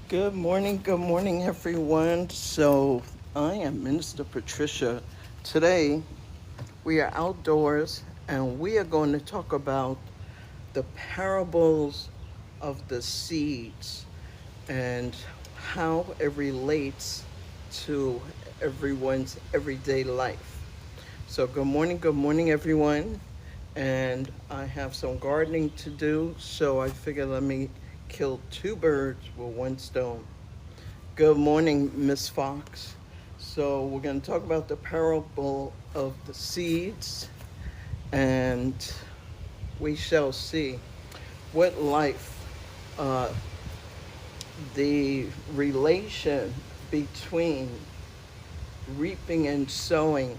Good morning, everyone. So, I am Minister Patricia. Today, we are outdoors and we are going to talk about the parables of the seeds and how it relates to everyone's everyday life. So, good morning, everyone. And I have some gardening to do, so I figured let me kill two birds with one stone. Good morning, Miss Fox. So, we're going to talk about the parable of the seeds, and we shall see what life, uh, the relation between reaping and sowing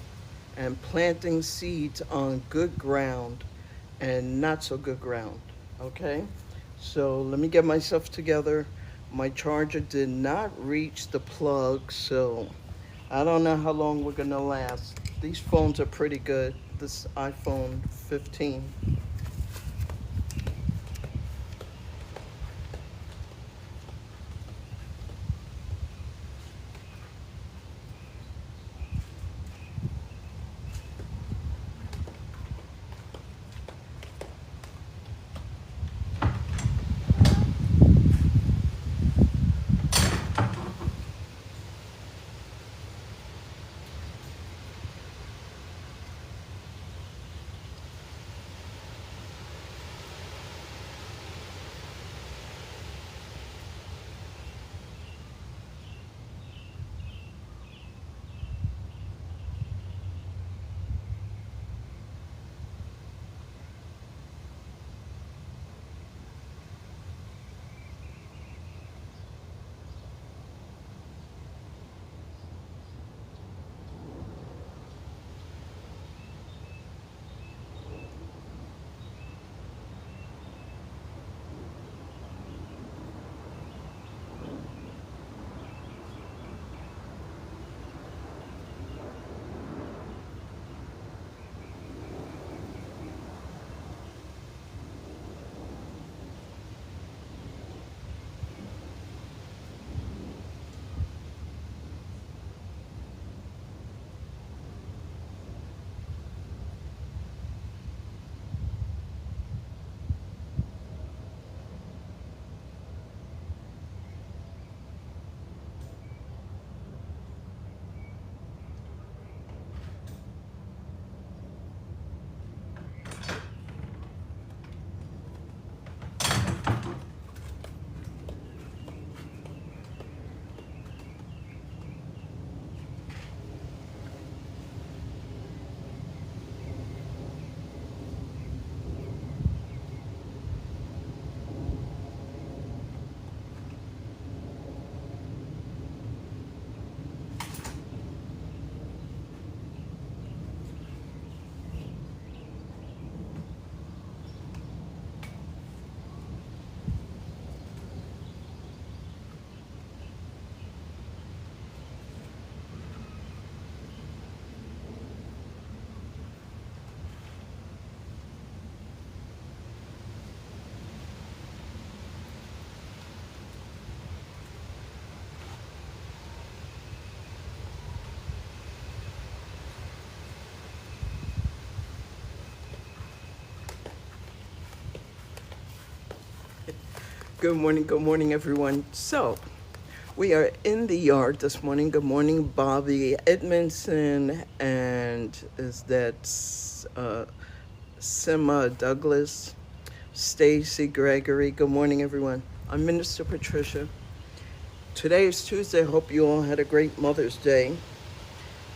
and planting seeds on good ground and not so good ground. Okay? So let me get myself together. My charger did not reach the plug, so I don't know how long we're gonna last. These phones are pretty good. This iPhone 15. Good morning, everyone. So, we are in the yard this morning. Good morning, Bobby Edmondson, and is that Sima Douglas, Stacy Gregory. Good morning, everyone. I'm Minister Patricia. Today is Tuesday. Hope you all had a great Mother's Day.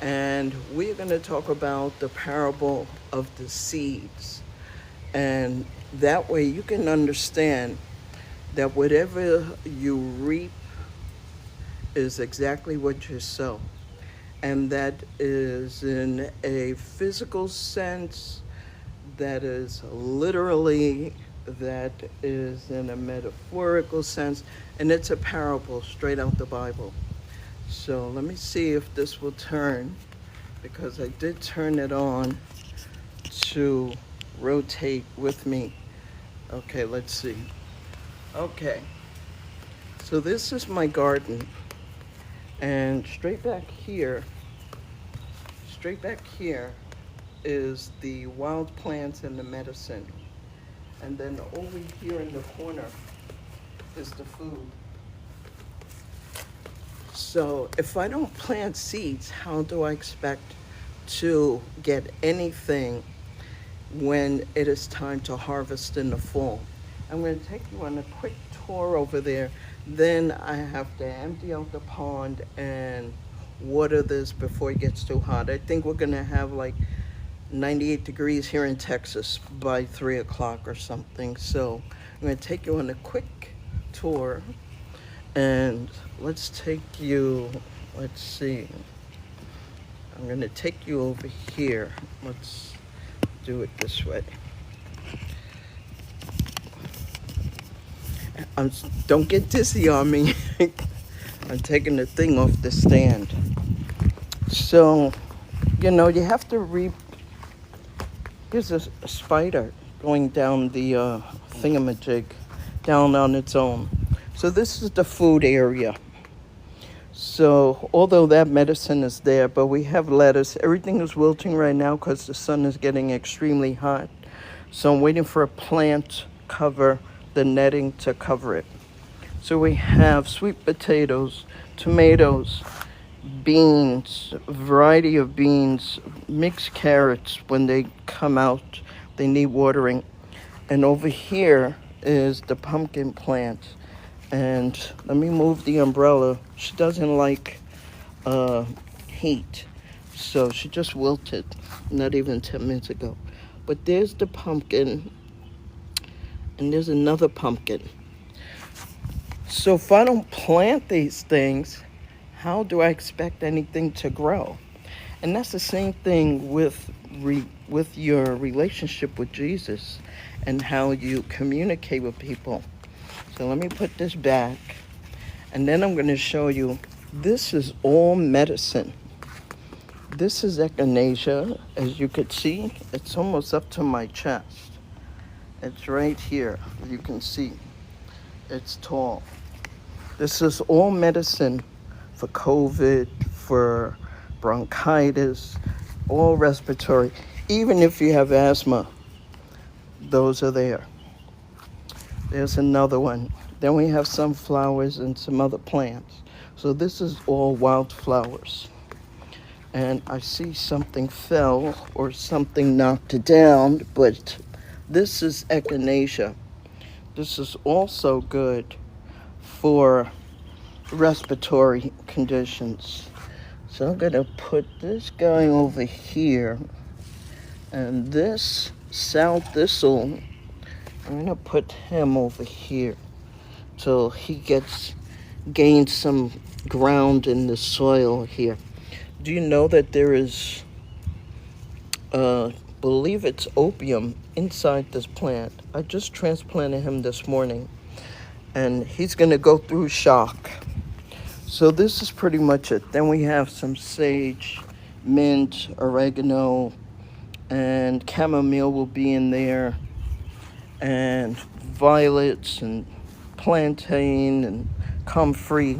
And we're going to talk about the parable of the seeds. And that way you can understand that whatever you reap is exactly what you sow. And that is in a physical sense, that is literally, that is in a metaphorical sense, and it's a parable straight out the Bible. So let me see if this will turn, because I did turn it on to rotate with me. Okay, let's see. Okay, So this is my garden, and straight back here is the wild plants and the medicine. And then over here in the corner is the food. So if I don't plant seeds, how do I expect to get anything when it is time to harvest in the fall? I'm going to take you on a quick tour over there. Then I have to empty out the pond and water this before it gets too hot. I think we're going to have like 98 degrees here in Texas by 3 o'clock or something. So I'm going to take you on a quick tour, and let's see. I'm going to take you over here. Let's do it this way. Don't get dizzy on me. I'm taking the thing off the stand. So, you have to Here's a spider going down the thingamajig, down on its own. So this is the food area. So although that medicine is there, but we have lettuce. Everything is wilting right now because the sun is getting extremely hot. So I'm waiting for a plant cover, the netting to cover it. So we have sweet potatoes, tomatoes, beans, a variety of beans, mixed carrots. When they come out, they need watering. And over here is the pumpkin plant. And let me move the umbrella. She doesn't like heat, so she just wilted not even 10 minutes ago. But there's the pumpkin, and there's another pumpkin. So if I don't plant these things, how do I expect anything to grow? And that's the same thing with your relationship with Jesus and how you communicate with people. So let me put this back, and then I'm going to show you, this is all medicine. This is echinacea. As you could see, it's almost up to my chest. It's right here. You can see it's tall. This is all medicine for COVID, for bronchitis, all respiratory. Even if you have asthma, those are there. There's another one. Then we have some flowers and some other plants. So this is all wildflowers. And I see something fell or something knocked it down, but this is echinacea. This is also good for respiratory conditions. So I'm going to put this guy over here, and this sow thistle, I'm going to put him over here till he gains some ground in the soil here. Do you know that there is, believe it's opium inside this plant? I just transplanted him this morning, and he's going to go through shock. So this is pretty much it. Then we have some sage, mint, oregano, and chamomile will be in there, and violets and plantain and comfrey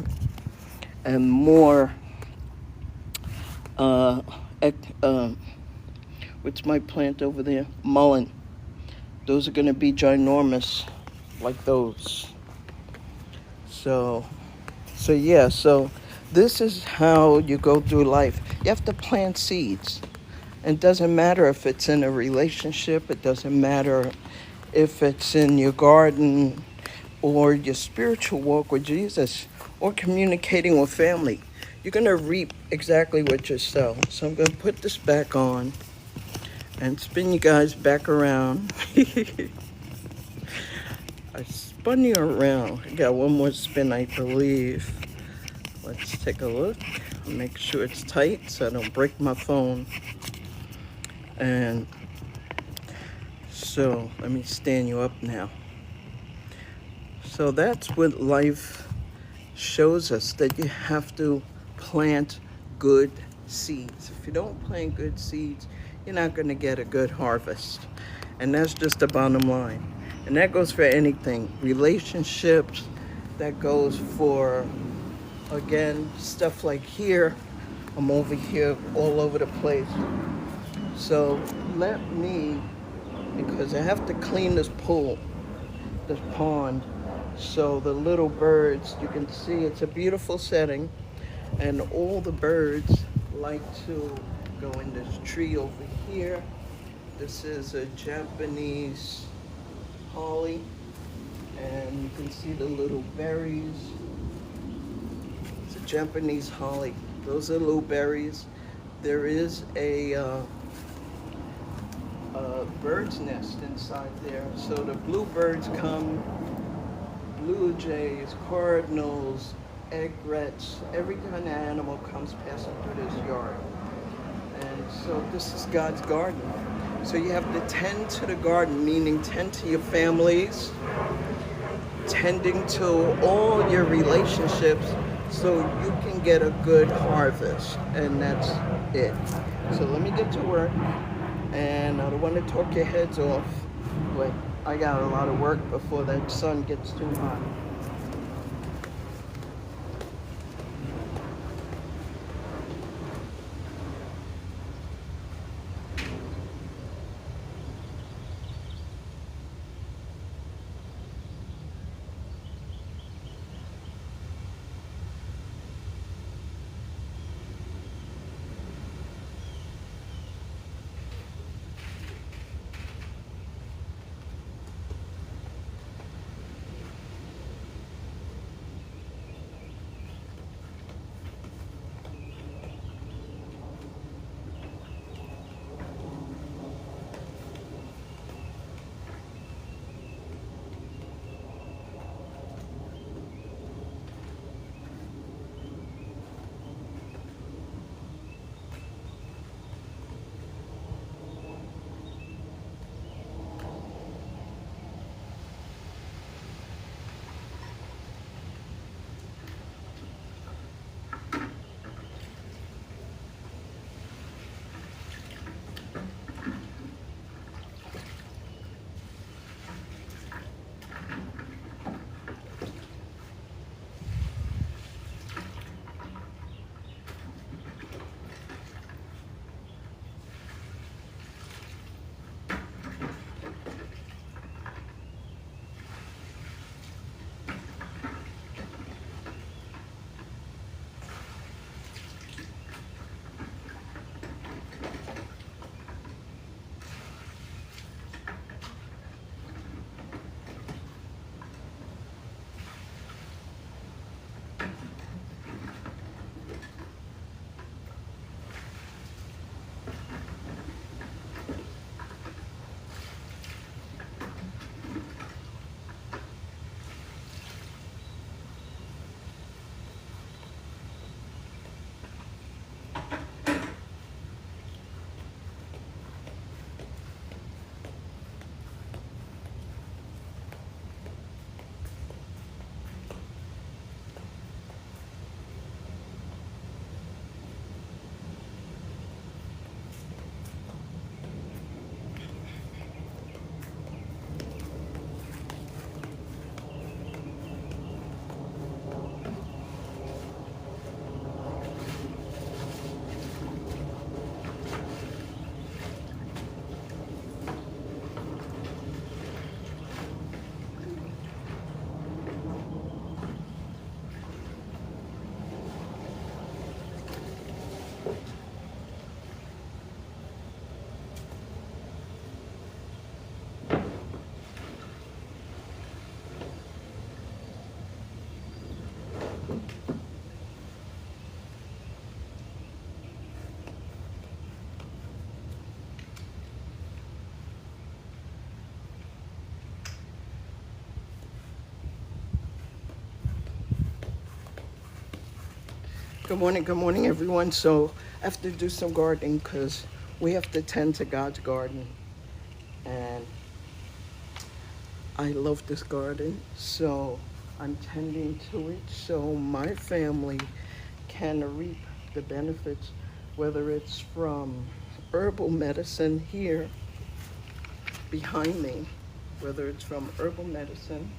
and more. What's my plant over there? Mullein. Those are going to be ginormous, like those. So this is how you go through life. You have to plant seeds. It doesn't matter if it's in a relationship. It doesn't matter if it's in your garden or your spiritual walk with Jesus or communicating with family. You're going to reap exactly what you sow. So I'm going to put this back on and spin you guys back around. I spun you around. I got one more spin, I believe. Let's take a look. Make sure it's tight so I don't break my phone. And so let me stand you up now. So that's what life shows us, that you have to plant good seeds. If you don't plant good seeds, you're not going to get a good harvest. And that's just the bottom line. And that goes for anything. Relationships, That goes for, again, stuff like here. I'm over here all over the place. So let me, because I have to clean this pool, this pond, so the little birds, you can see it's a beautiful setting, and all the birds like to go in this tree over here. This is a Japanese holly, and you can see the little berries. It's a Japanese holly. Those are little berries. There is a bird's nest inside there. So the bluebirds come, blue jays, cardinals, egrets, every kind of animal comes passing through this yard. And so this is God's garden. So you have to tend to the garden, meaning tend to your families, tending to all your relationships so you can get a good harvest. And that's it. So let me get to work. And I don't want to talk your heads off, but I got a lot of work before that sun gets too hot. Good morning, everyone. So I have to do some gardening because we have to tend to God's garden. And I love this garden, so I'm tending to it so my family can reap the benefits, whether it's from herbal medicine here behind me, whether it's from herbal medicine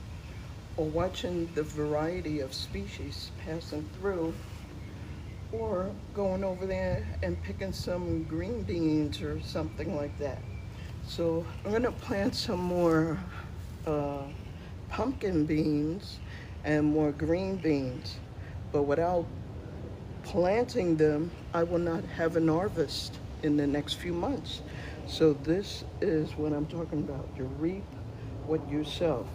or watching the variety of species passing through, or going over there and picking some green beans or something like that. So I'm going to plant some more uh, pumpkin beans and more green beans. But without planting them, I will not have an harvest in the next few months. So this is what I'm talking about. You reap what you sow.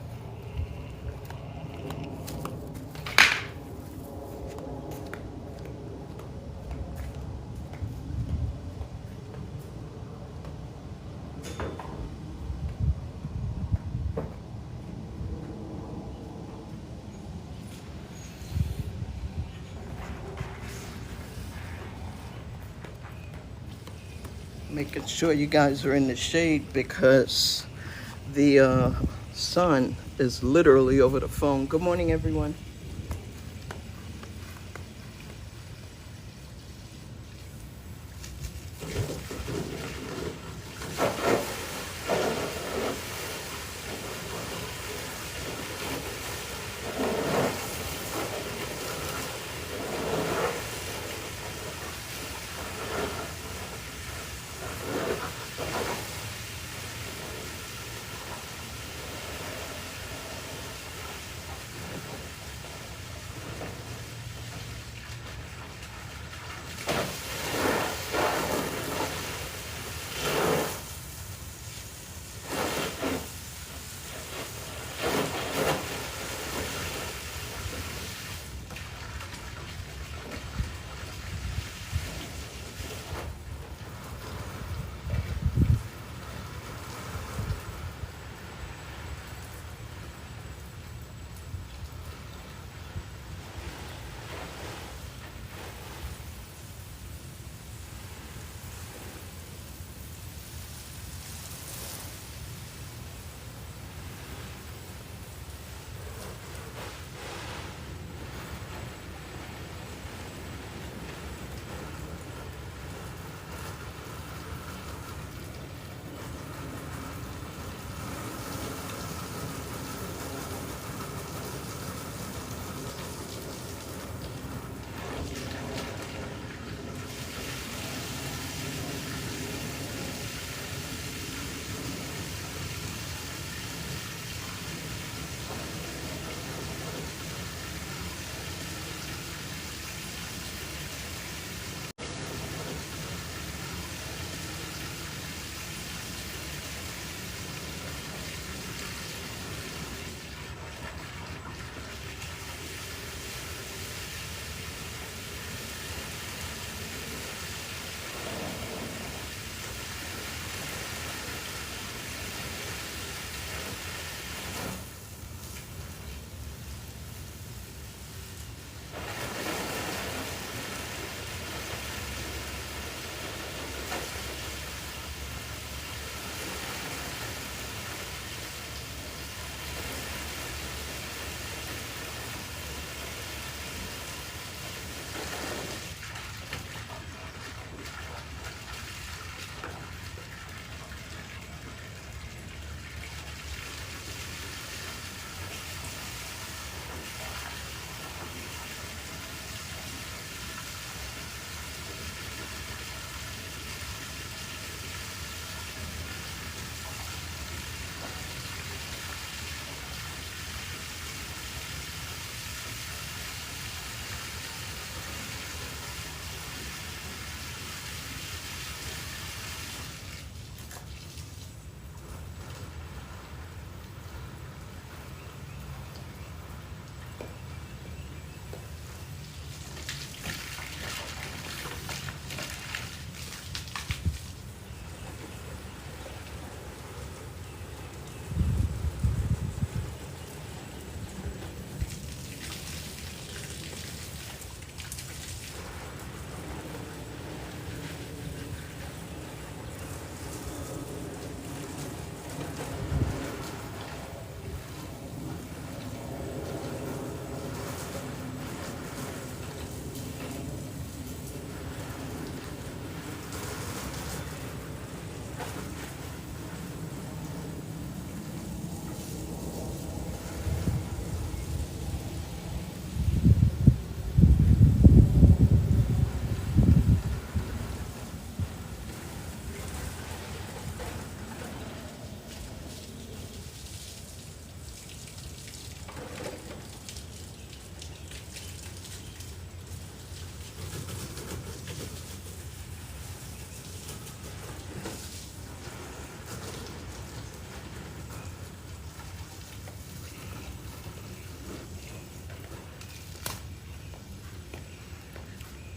Making sure you guys are in the shade because the sun is literally over the phone. Good morning, everyone.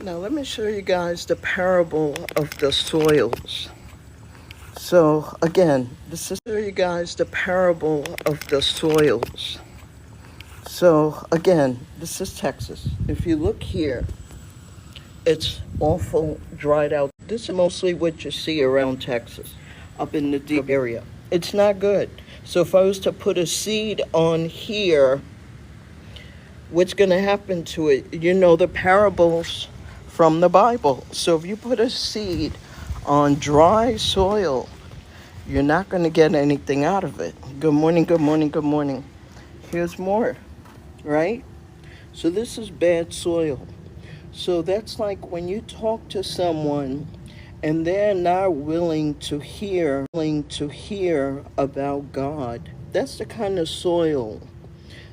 Now let me show you guys the parable of the soils. So again, this is show you guys the parable of the soils. So again, this is Texas. If you look here, it's awful dried out. This is mostly what you see around Texas, up in the deep area. It's not good. So if I was to put a seed on here, what's going to happen to it? You know the parables from the Bible. So if you put a seed on dry soil, you're not going to get anything out of it. Good morning, good morning, good morning. Here's more, right? So this is bad soil. So that's like when you talk to someone and they're not willing to hear about God. That's the kind of soil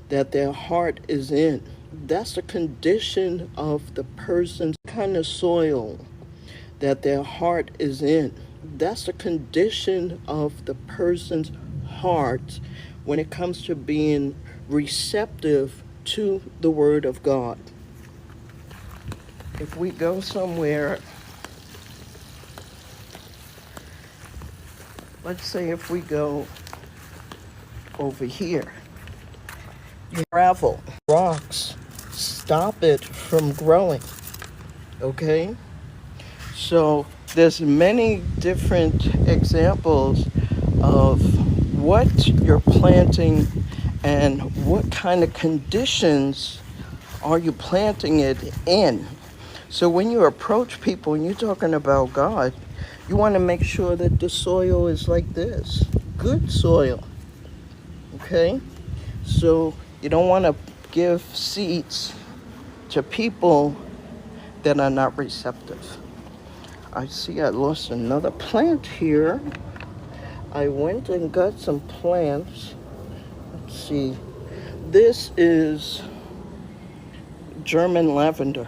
that their heart is in. That's the condition of the person's kind of soil that their heart is in. That's the condition of the person's heart when it comes to being receptive to the Word of God. If we go somewhere, let's say if we go over here, gravel, rocks, stop it from growing, okay? So there's many different examples of what you're planting and what kind of conditions are you planting it in. So when you approach people and you're talking about God, you want to make sure that the soil is like this, good soil, okay? So you don't want to give seeds to people that are not receptive. I see I lost another plant here. I went and got some plants. Let's see. This is German lavender.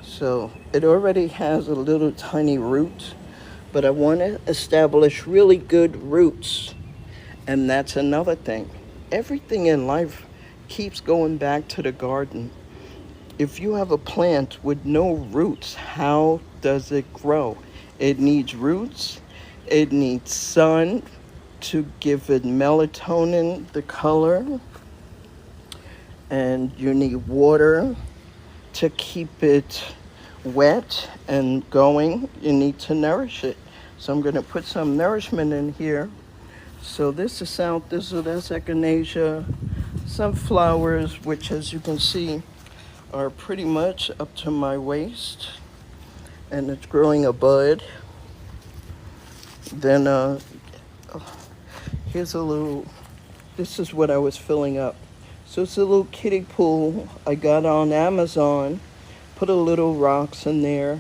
So it already has a little tiny root, but I want to establish really good roots. And that's another thing. Everything in life keeps going back to the garden. If you have a plant with no roots, how does it grow? It needs roots. It needs sun to give it melatonin, the color. And you need water to keep it wet and going. You need to nourish it. So I'm going to put some nourishment in here. So this is South, that's echinacea. Some flowers, which as you can see, are pretty much up to my waist, and it's growing a bud. Then here's a little, this is what I was filling up. So it's a little kiddie pool I got on Amazon. Put a little rocks in there,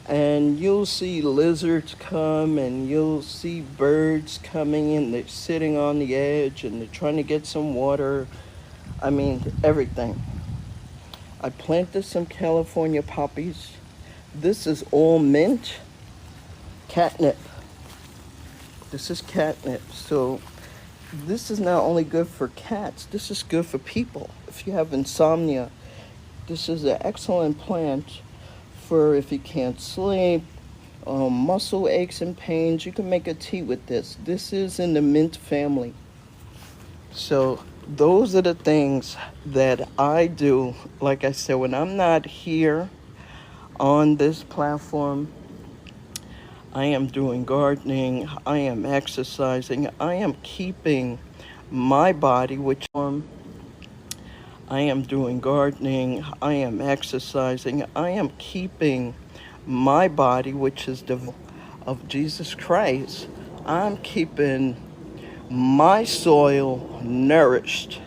and you'll see lizards come, and you'll see birds coming, and they're sitting on the edge, and they're trying to get some water. I mean, everything. I planted some California poppies. This is all mint. Catnip. This is catnip. So this is not only good for cats, this is good for people. If you have insomnia, this is an excellent plant for if you can't sleep, muscle aches and pains. You can make a tea with this. This is in the mint family. So those are the things that I do. Like I said, when I'm not here on this platform, I am doing gardening, I am exercising, I am keeping my body, which I am doing gardening, I am exercising, I am keeping my body, which is the of Jesus Christ. I'm keeping my soil nourished,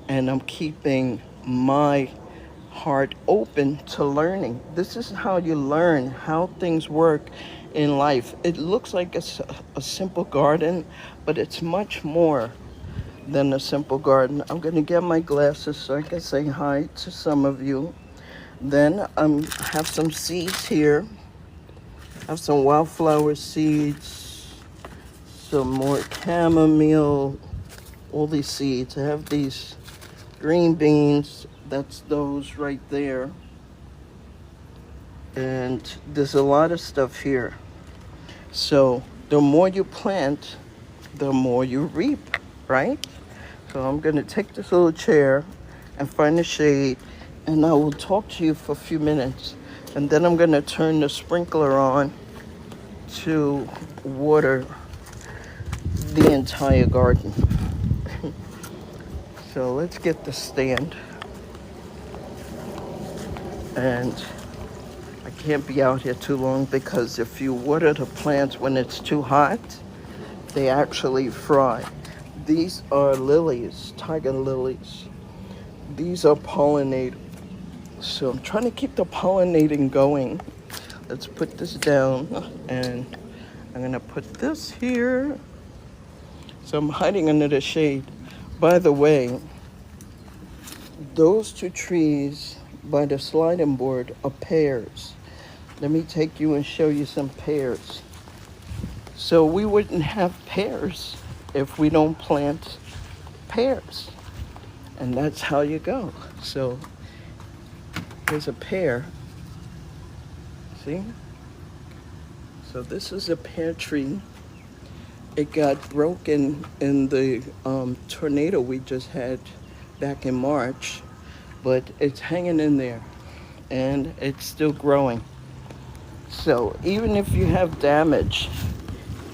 and I'm keeping my heart open to learning. This is how you learn how things work in life. It looks like a simple garden, but it's much more than a simple garden. I'm going to get my glasses so I can say hi to some of you. Then I have some seeds here. I have some wildflower seeds, some more chamomile, all these seeds. I have these green beans, that's those right there. And there's a lot of stuff here. So the more you plant, the more you reap, right? So I'm going to take this little chair and find a shade, and I will talk to you for a few minutes. And then I'm going to turn the sprinkler on to water the entire garden. So let's get the stand. And I can't be out here too long because if you water the plants when it's too hot, they actually fry. These are lilies, tiger lilies. These are pollinated. So I'm trying to keep the pollinating going. Let's put this down, and I'm gonna put this here. So I'm hiding under the shade. By the way, those two trees by the sliding board are pears. Let me take you and show you some pears. So we wouldn't have pears if we don't plant pears. And that's how you go. So here's a pear. See? So this is a pear tree. It got broken in the tornado we just had back in March, but it's hanging in there and it's still growing. So even if you have damage,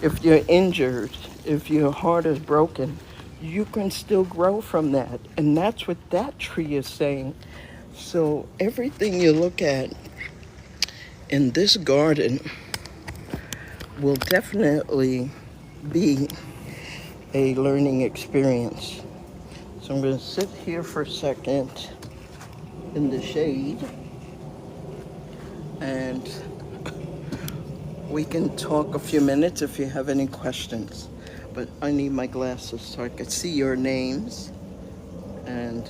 if you're injured, if your heart is broken, you can still grow from that. And that's what that tree is saying. So everything you look at in this garden will definitely be a learning experience. So I'm going to sit here for a second in the shade, and we can talk a few minutes if you have any questions. But I need my glasses so I can see your names. And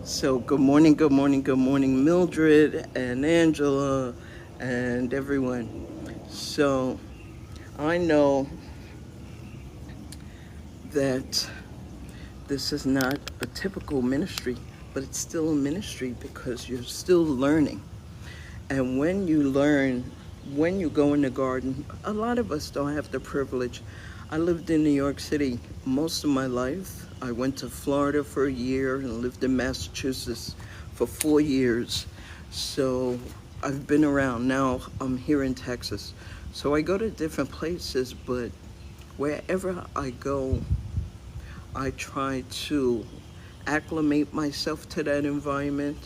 so good morning, good morning, good morning, Mildred and Angela and everyone. So I know that this is not a typical ministry, but it's still a ministry because you're still learning. And when you learn, when you go in the garden, a lot of us don't have the privilege. I lived in New York City most of my life. I went to Florida for a year and lived in Massachusetts for 4 years. So I've been around. Now I'm here in Texas. So I go to different places, but wherever I go, I try to acclimate myself to that environment.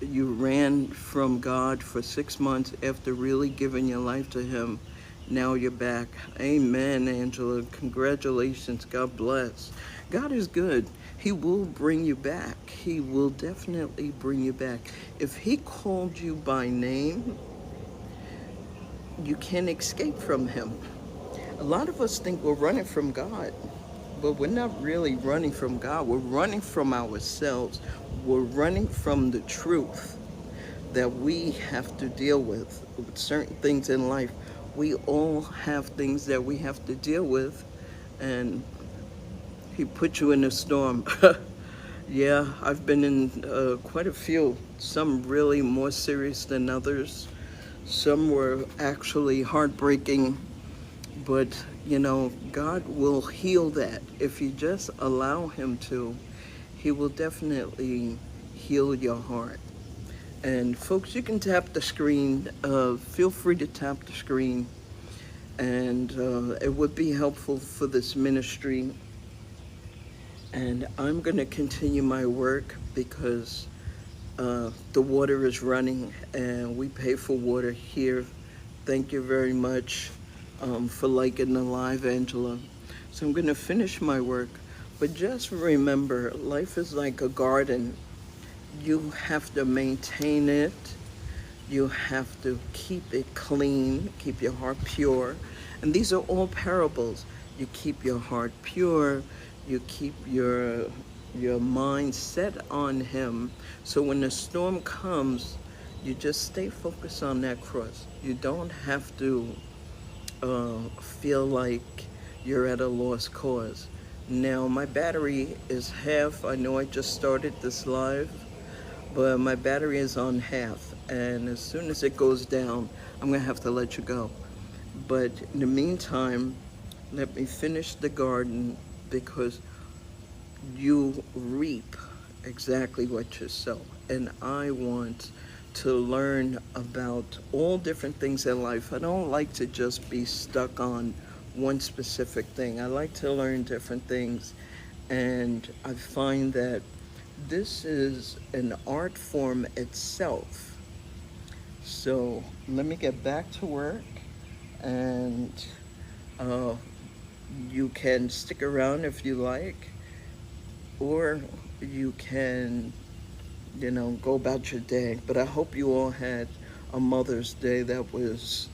You ran from God for 6 months after really giving your life to Him. Now you're back. Amen, Angela. Congratulations. God bless. God is good. He will bring you back. He will definitely bring you back. If He called you by name, you can't escape from Him. A lot of us think we're running from God, but we're not really running from God. We're running from ourselves. We're running from the truth that we have to deal with certain things in life. We all have things that we have to deal with, and He put you in a storm. Yeah, I've been in quite a few, some really more serious than others. Some were actually heartbreaking, but God will heal that. If you just allow Him to, He will definitely heal your heart. And folks, you can tap the screen. Feel free to tap the screen, and it would be helpful for this ministry. And I'm going to continue my work because the water is running, and we pay for water here. Thank you very much for liking the live, Angela. So I'm going to finish my work. But just remember, life is like a garden. You have to maintain it. You have to keep it clean, keep your heart pure. And these are all parables. You keep your heart pure. You keep your mind set on Him. So when the storm comes, you just stay focused on that cross. You don't have to feel like you're at a lost cause. Now, my battery is half. I know I just started this live. but my battery is on half, and as soon as it goes down, I'm gonna have to let you go. But in the meantime, let me finish the garden because you reap exactly what you sow. And I want to learn about all different things in life. I don't like to just be stuck on one specific thing. I like to learn different things. And I find that this is an art form itself. So let me get back to work, and uh, you can stick around if you like, or you can, go about your day. But I hope you all had a Mother's Day that was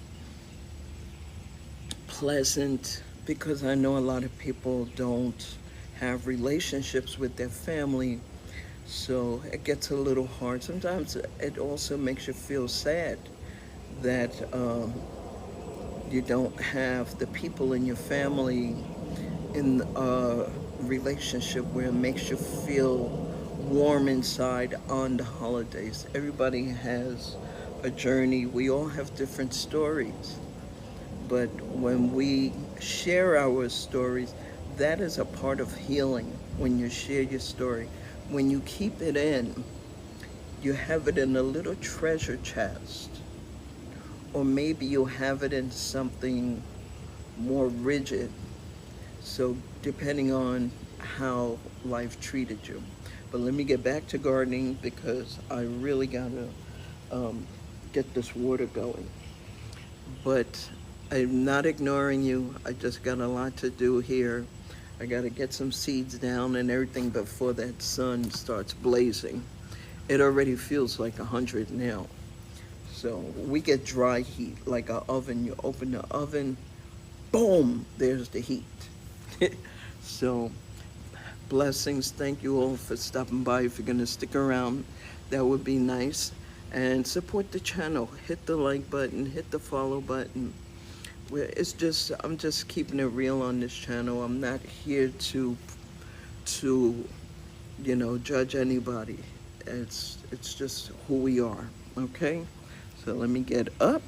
pleasant, because I know a lot of people don't have relationships with their family, so it gets a little hard. Sometimes it also makes you feel sad that you don't have the people in your family in a relationship where it makes you feel warm inside on the holidays. Everybody has a journey. We all have different stories. But when we share our stories, that is a part of healing. When you share your story, when you keep it in, you have it in a little treasure chest, or maybe you have it in something more rigid. So, depending on how life treated you. But let me get back to gardening because I really gotta um, get this water going. But I'm not ignoring you. I just got a lot to do here. I got to get some seeds down and everything before that sun starts blazing. It already feels like 100 now. So we get dry heat like an oven. You open the oven, boom, there's the heat. So blessings. Thank you all for stopping by. If you're going to stick around, that would be nice. And support the channel. Hit the like button, hit the follow button. It's just, I'm just keeping it real on this channel. I'm not here to judge anybody. It's just who we are. Okay? So let me get up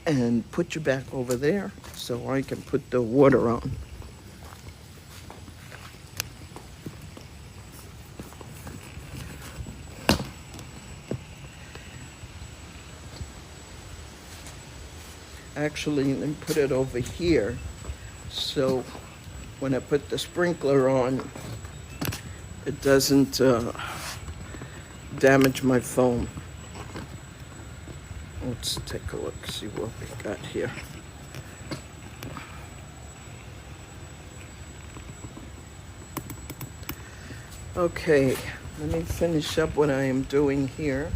and put you back over there so I can put the water on. Actually, let me put it over here so when I put the sprinkler on, it doesn't damage my phone. Let's take a look, see what we got here. Okay, let me finish up what I am doing here.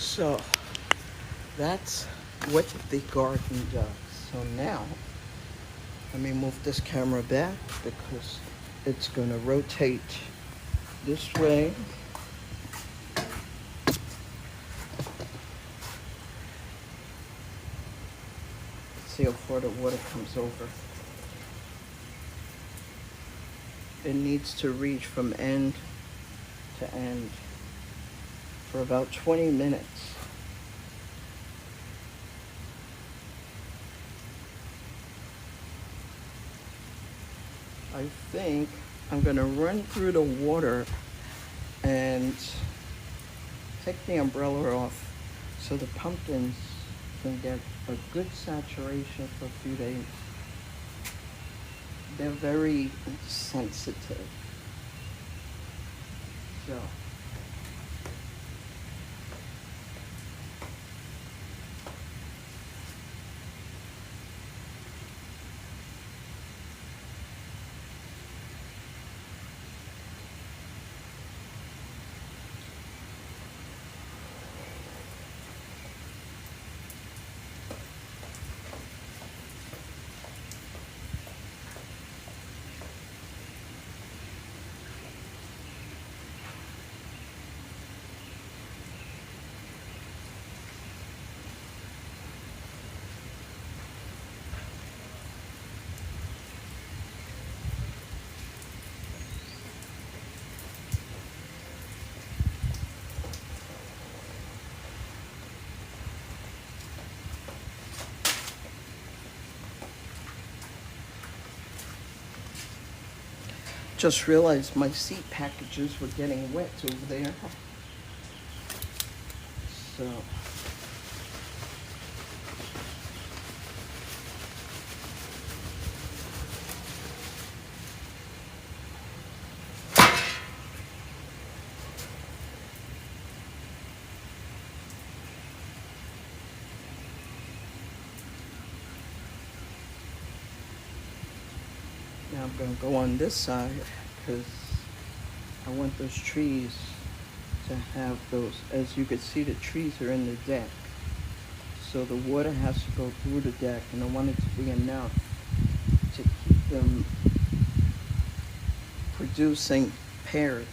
So that's what the garden does. So now, let me move this camera back because it's going to rotate this way. See how far the water comes over. It needs to reach from end to end for about 20 minutes. I think I'm going to run through the water and take the umbrella off so the pumpkins can get a good saturation for a few days. They're very sensitive. So just realized my seed packages were getting wet over there. So now I'm going to go on this side because I want those trees to have those. As you can see, the trees are in the deck. So the water has to go through the deck, and I want it to be enough to keep them producing pears.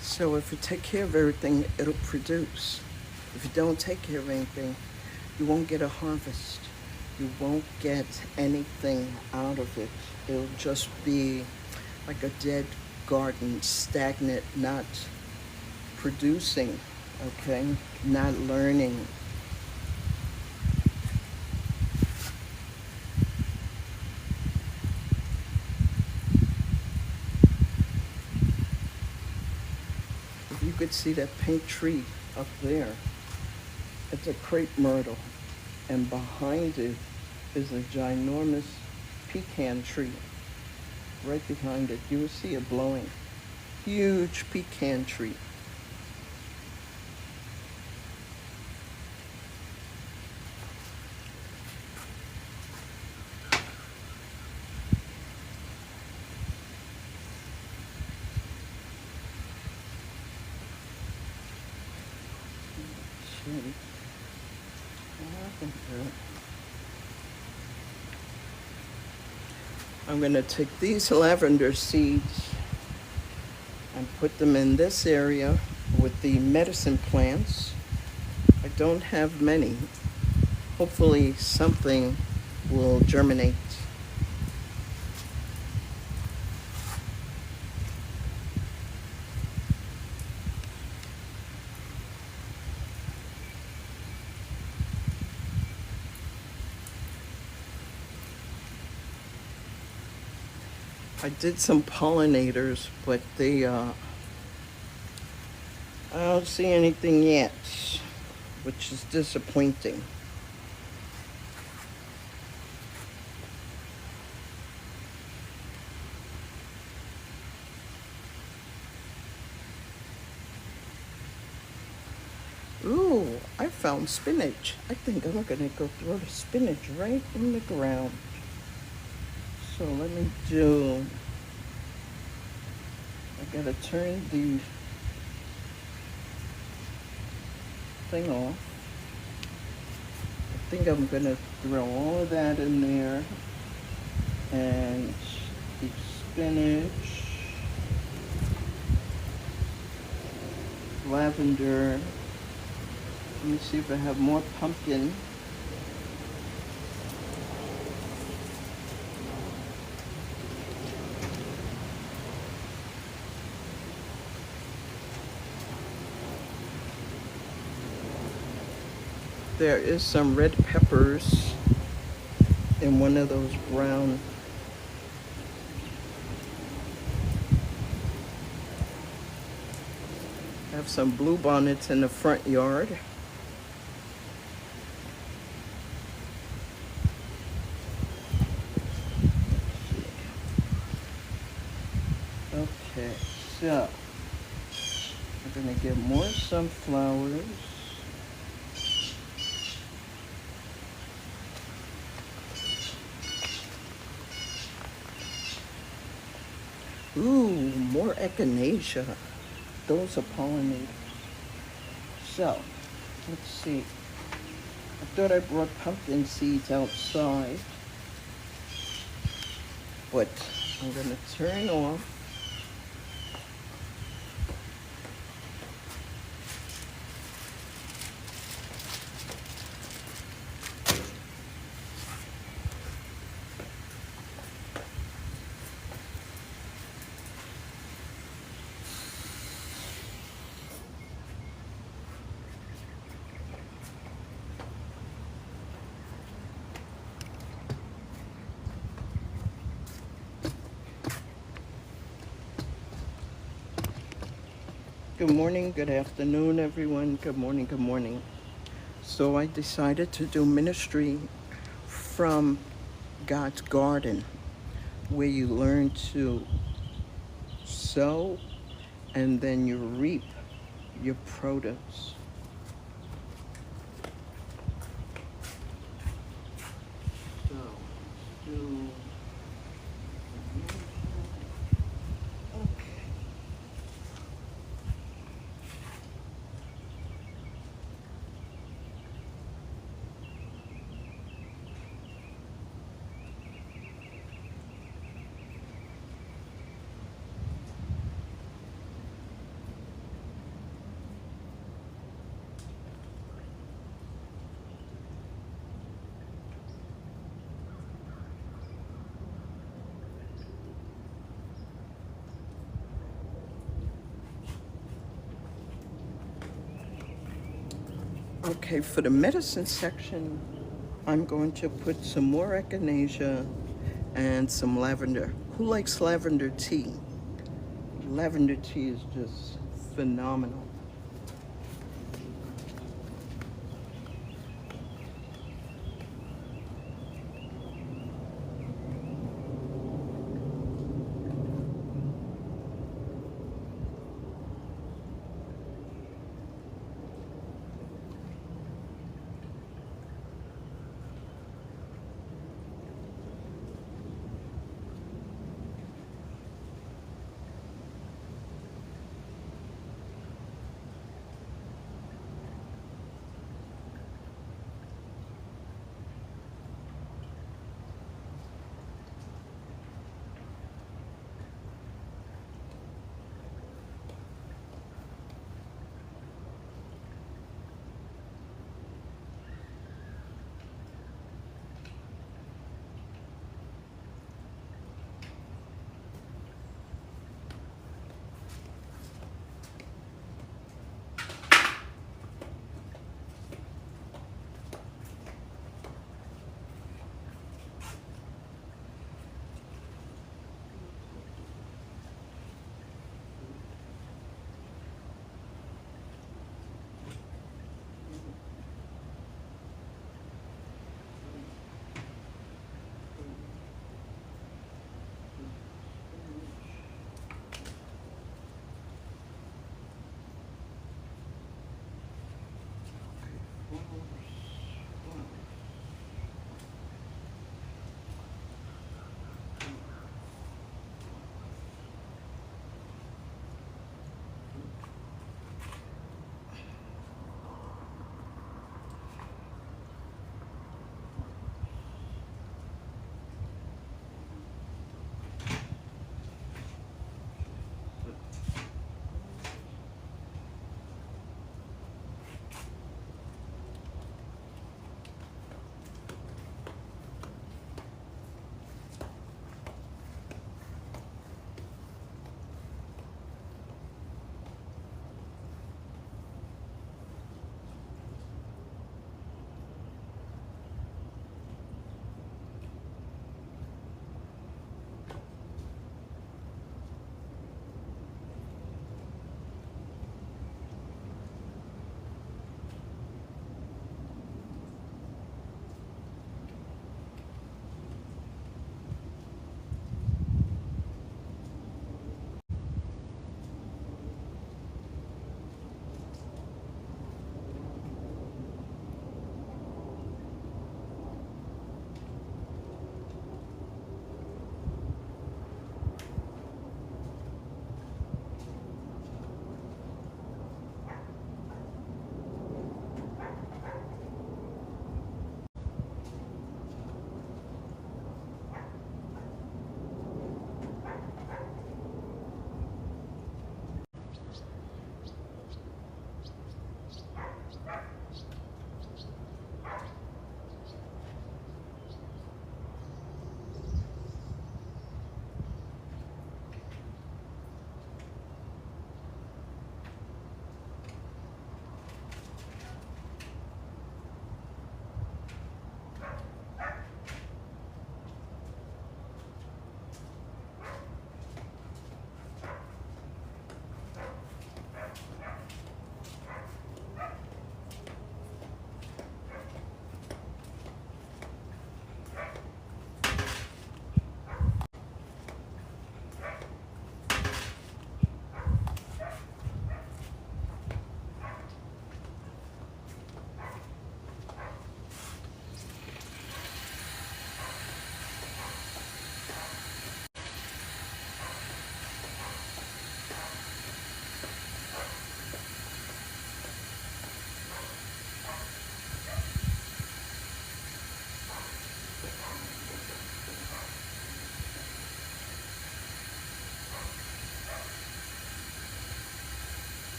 So if you take care of everything, it'll produce. If you don't take care of anything, you won't get a harvest. You won't get anything out of it. It'll just be like a dead garden, stagnant, not producing, okay? Not learning. If you could see that pink tree up there, it's a crepe myrtle, and behind it is a ginormous pecan tree. Right behind it, you will see it blowing. Huge pecan tree. I'm going to take these lavender seeds and put them in this area with the medicine plants. I don't have many. Hopefully something will germinate. I did some pollinators, but they I don't see anything yet, which is disappointing. Ooh, I found spinach. I think I'm gonna go throw the spinach right in the ground. So let me do, I gotta turn the thing off. I think I'm gonna throw all of that in there and the spinach, lavender. Let me see if I have more pumpkin. There is some red peppers in one of those brown. I have some blue bonnets in the front yard. Okay, so we're gonna get more sunflowers. Ooh, more echinacea. Those are pollinated. So, let's see. I thought I brought pumpkin seeds outside, but I'm gonna turn off. Good morning, good afternoon, everyone. Good morning, good morning. So I decided to do ministry from God's garden, where you learn to sow and then you reap your produce. So, do okay. Okay, for the medicine section, I'm going to put some more echinacea and some lavender. Who likes lavender tea? Lavender tea is just phenomenal.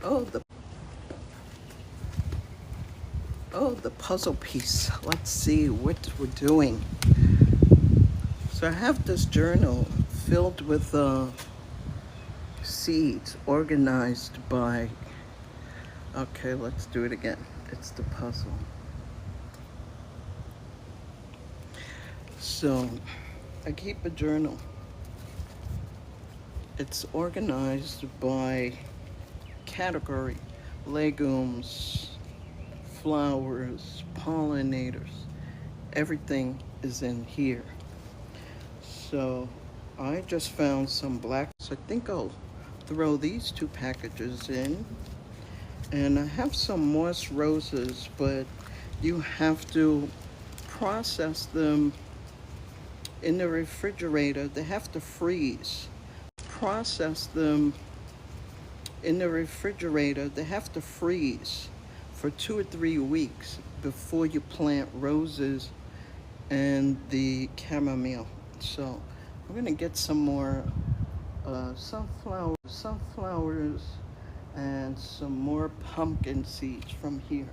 Oh, the puzzle piece. Let's see what we're doing. So I have this journal filled with seeds organized by, okay, let's do it again. It's the puzzle. So I keep a journal. It's organized by category: legumes, flowers, pollinators. Everything is in here. So I just found some black. So I think I'll throw these two packages in. And I have some moss roses, but you have to process them in the refrigerator. They have to freeze. Process them in the refrigerator. They have to freeze for 2 or 3 weeks before you plant roses and the chamomile. So I'm gonna get some more sunflowers, and some more pumpkin seeds from here.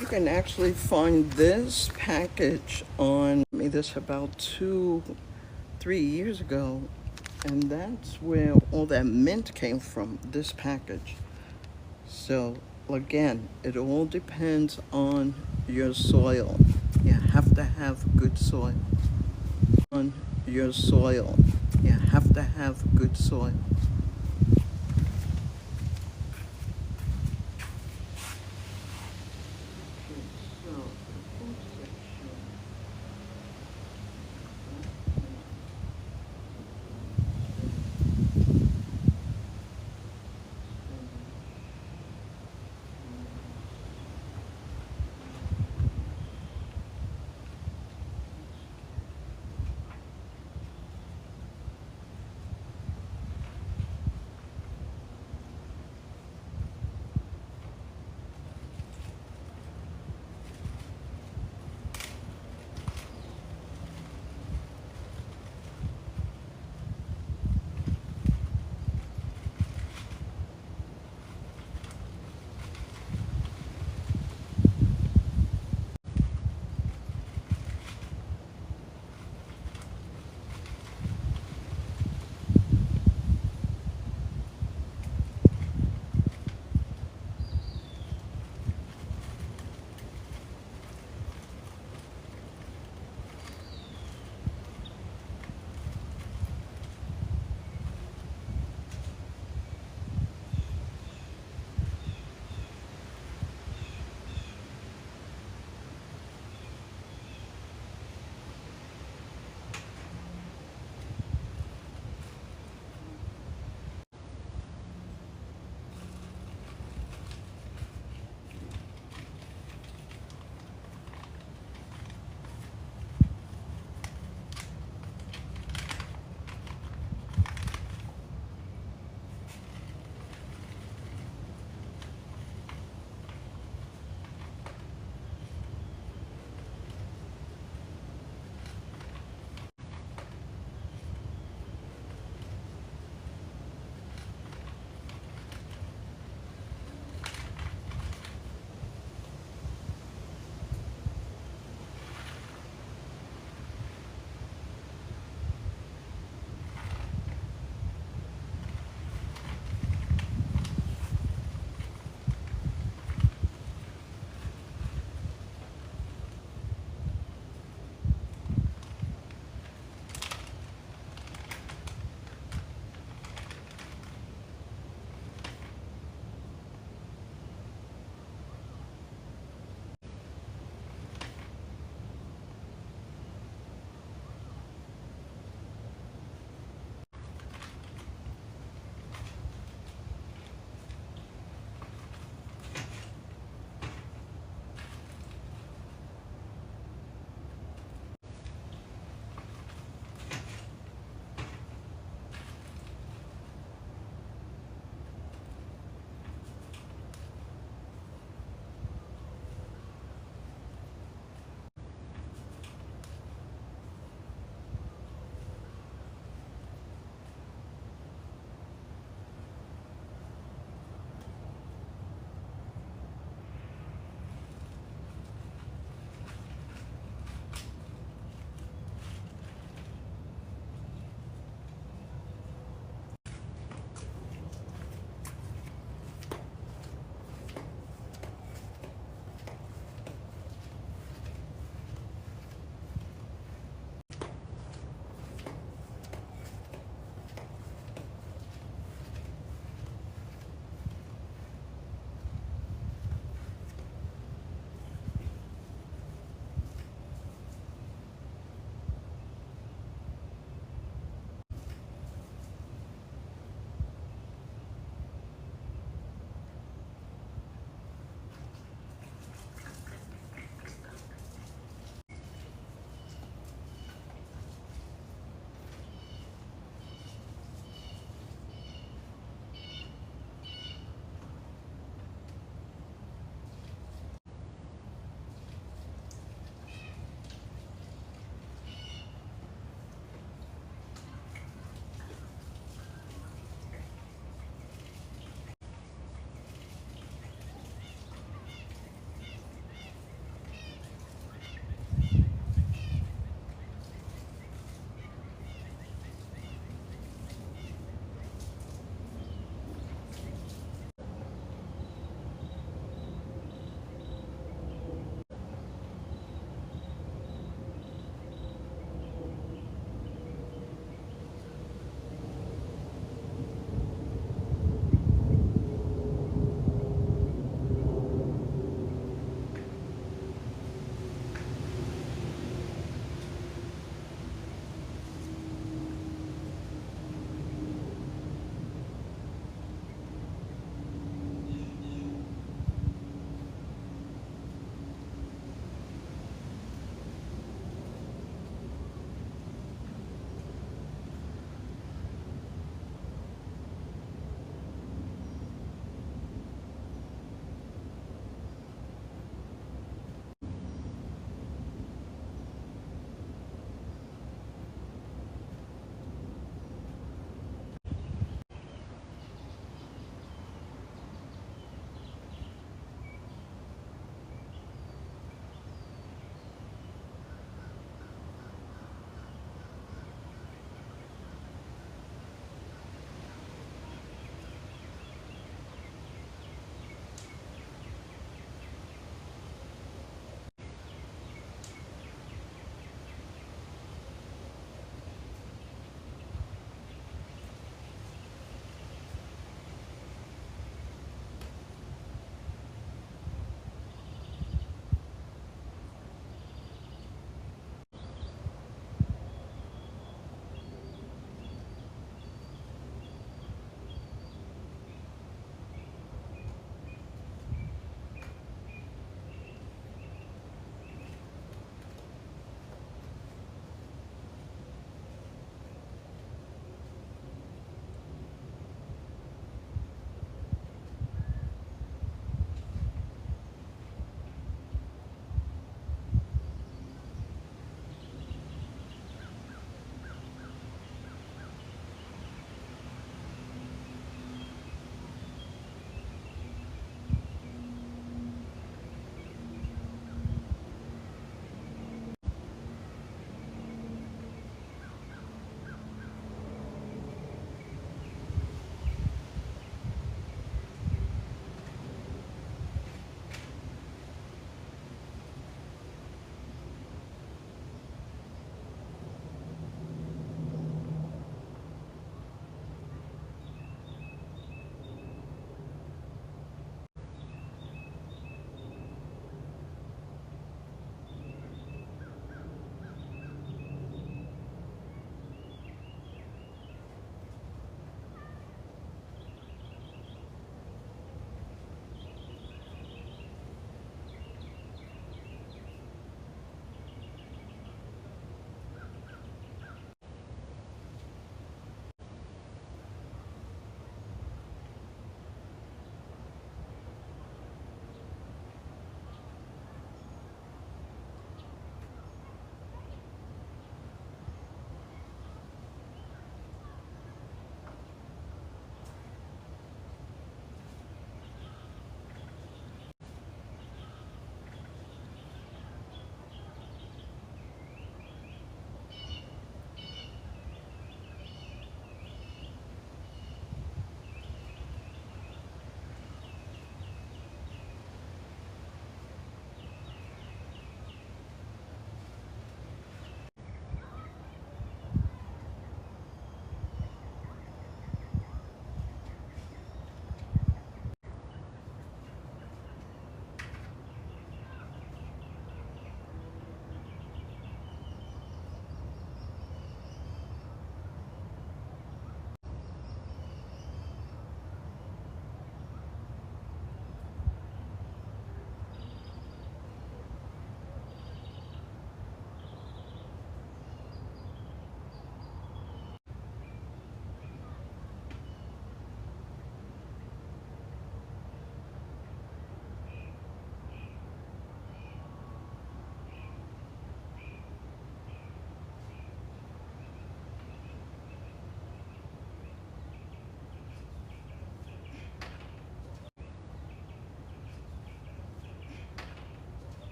You can actually find this package on me this about 2, 3 years ago, and that's where all that mint came from, this package. So again, it all depends on your soil. You have to have good soil. On your soil. You have to have good soil.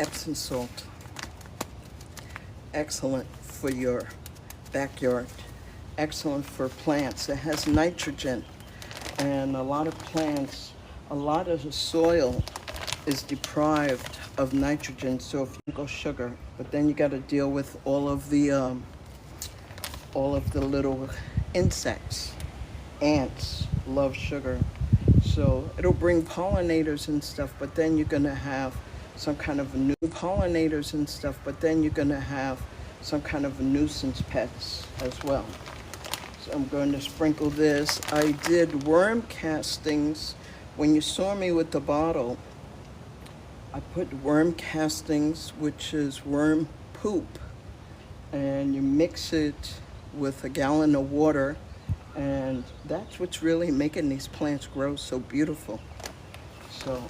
Epsom salt. Excellent for your backyard. Excellent for plants. It has nitrogen. And a lot of plants, a lot of the soil is deprived of nitrogen. So if you go sugar, but then you got to deal with all of the little insects. Ants love sugar. So it'll bring pollinators and stuff, but then you're going to have some kind of new pollinators and stuff, but then you're going to have some kind of nuisance pests as well. So I'm going to sprinkle this. I did worm castings. When you saw me with the bottle, I put worm castings, which is worm poop, and you mix it with a gallon of water, and that's what's really making these plants grow so beautiful. So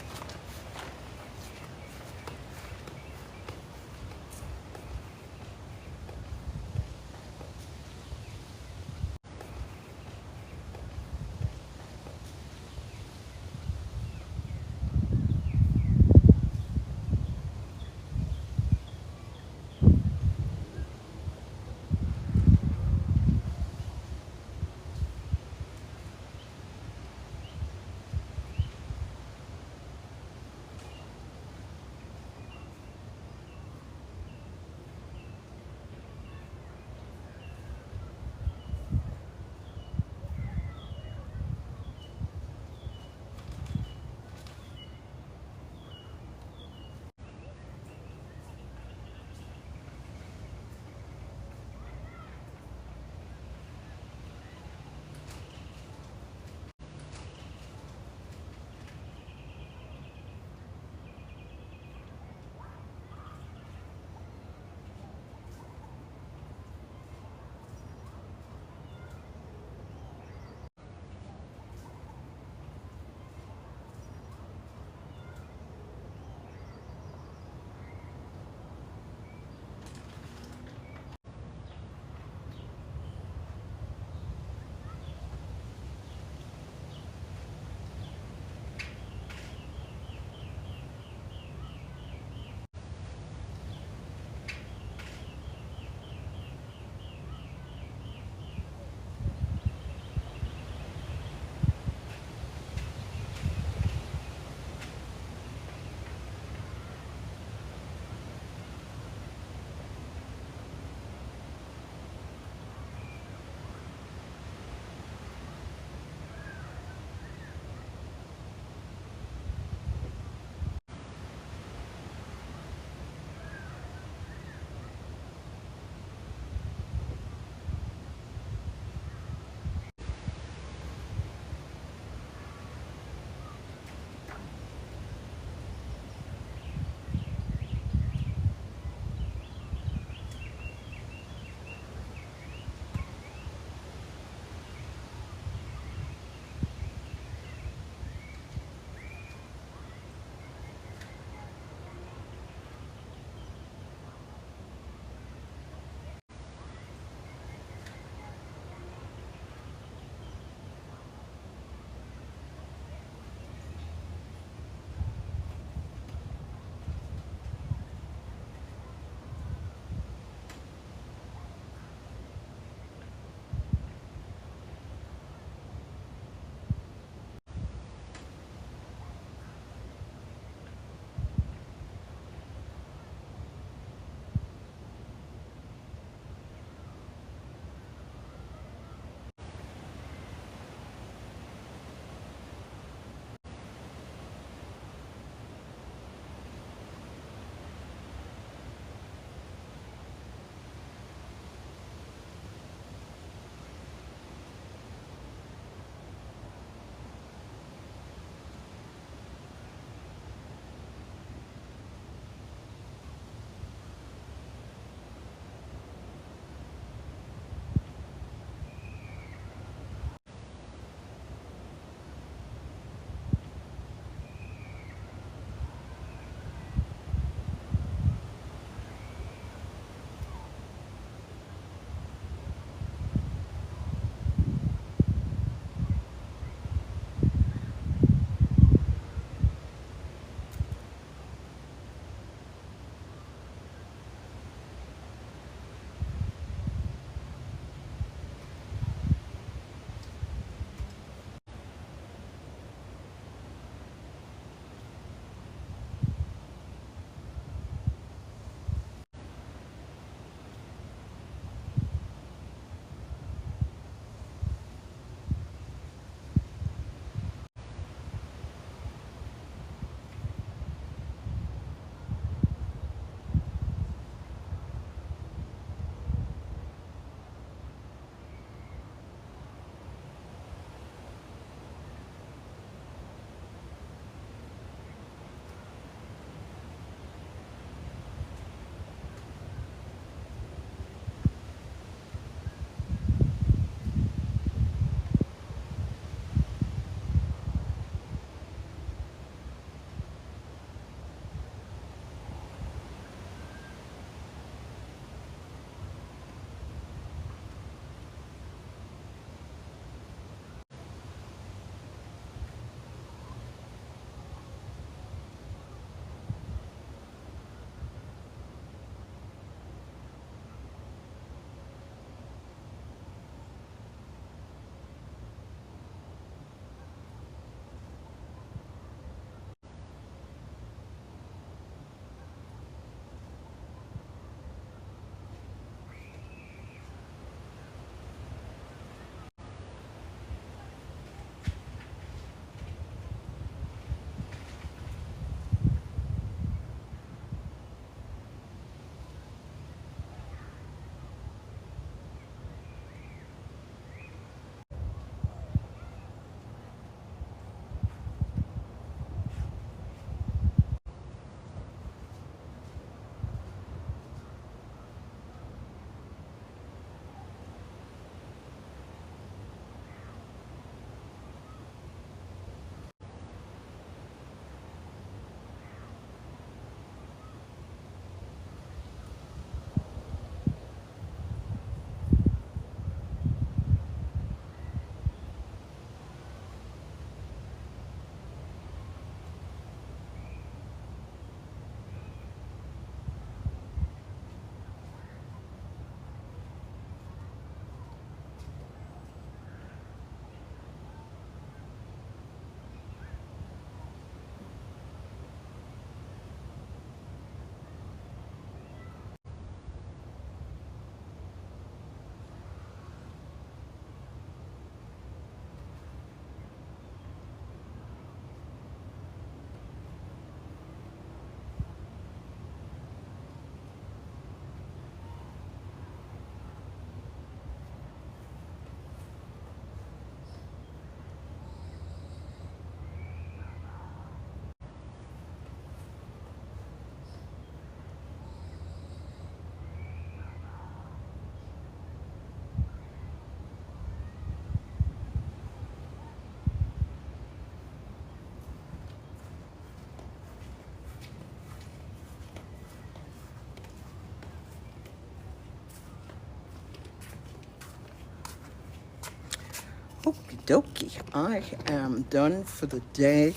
dokie. I am done for the day.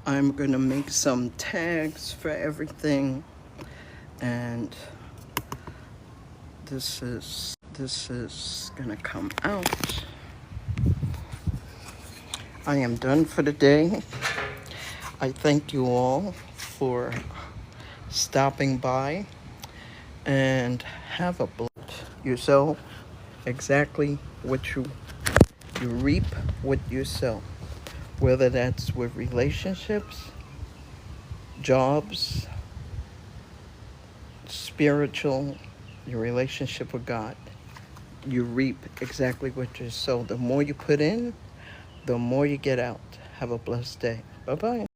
I'm gonna make some tags for everything, and this is gonna come out. I am done for the day. I thank you all for stopping by, and have a blessed yourself. Exactly what you reap what you sow, whether that's with relationships, jobs, spiritual, your relationship with God. You reap exactly what you sow. The more you put in, the more you get out. Have a blessed day. Bye bye.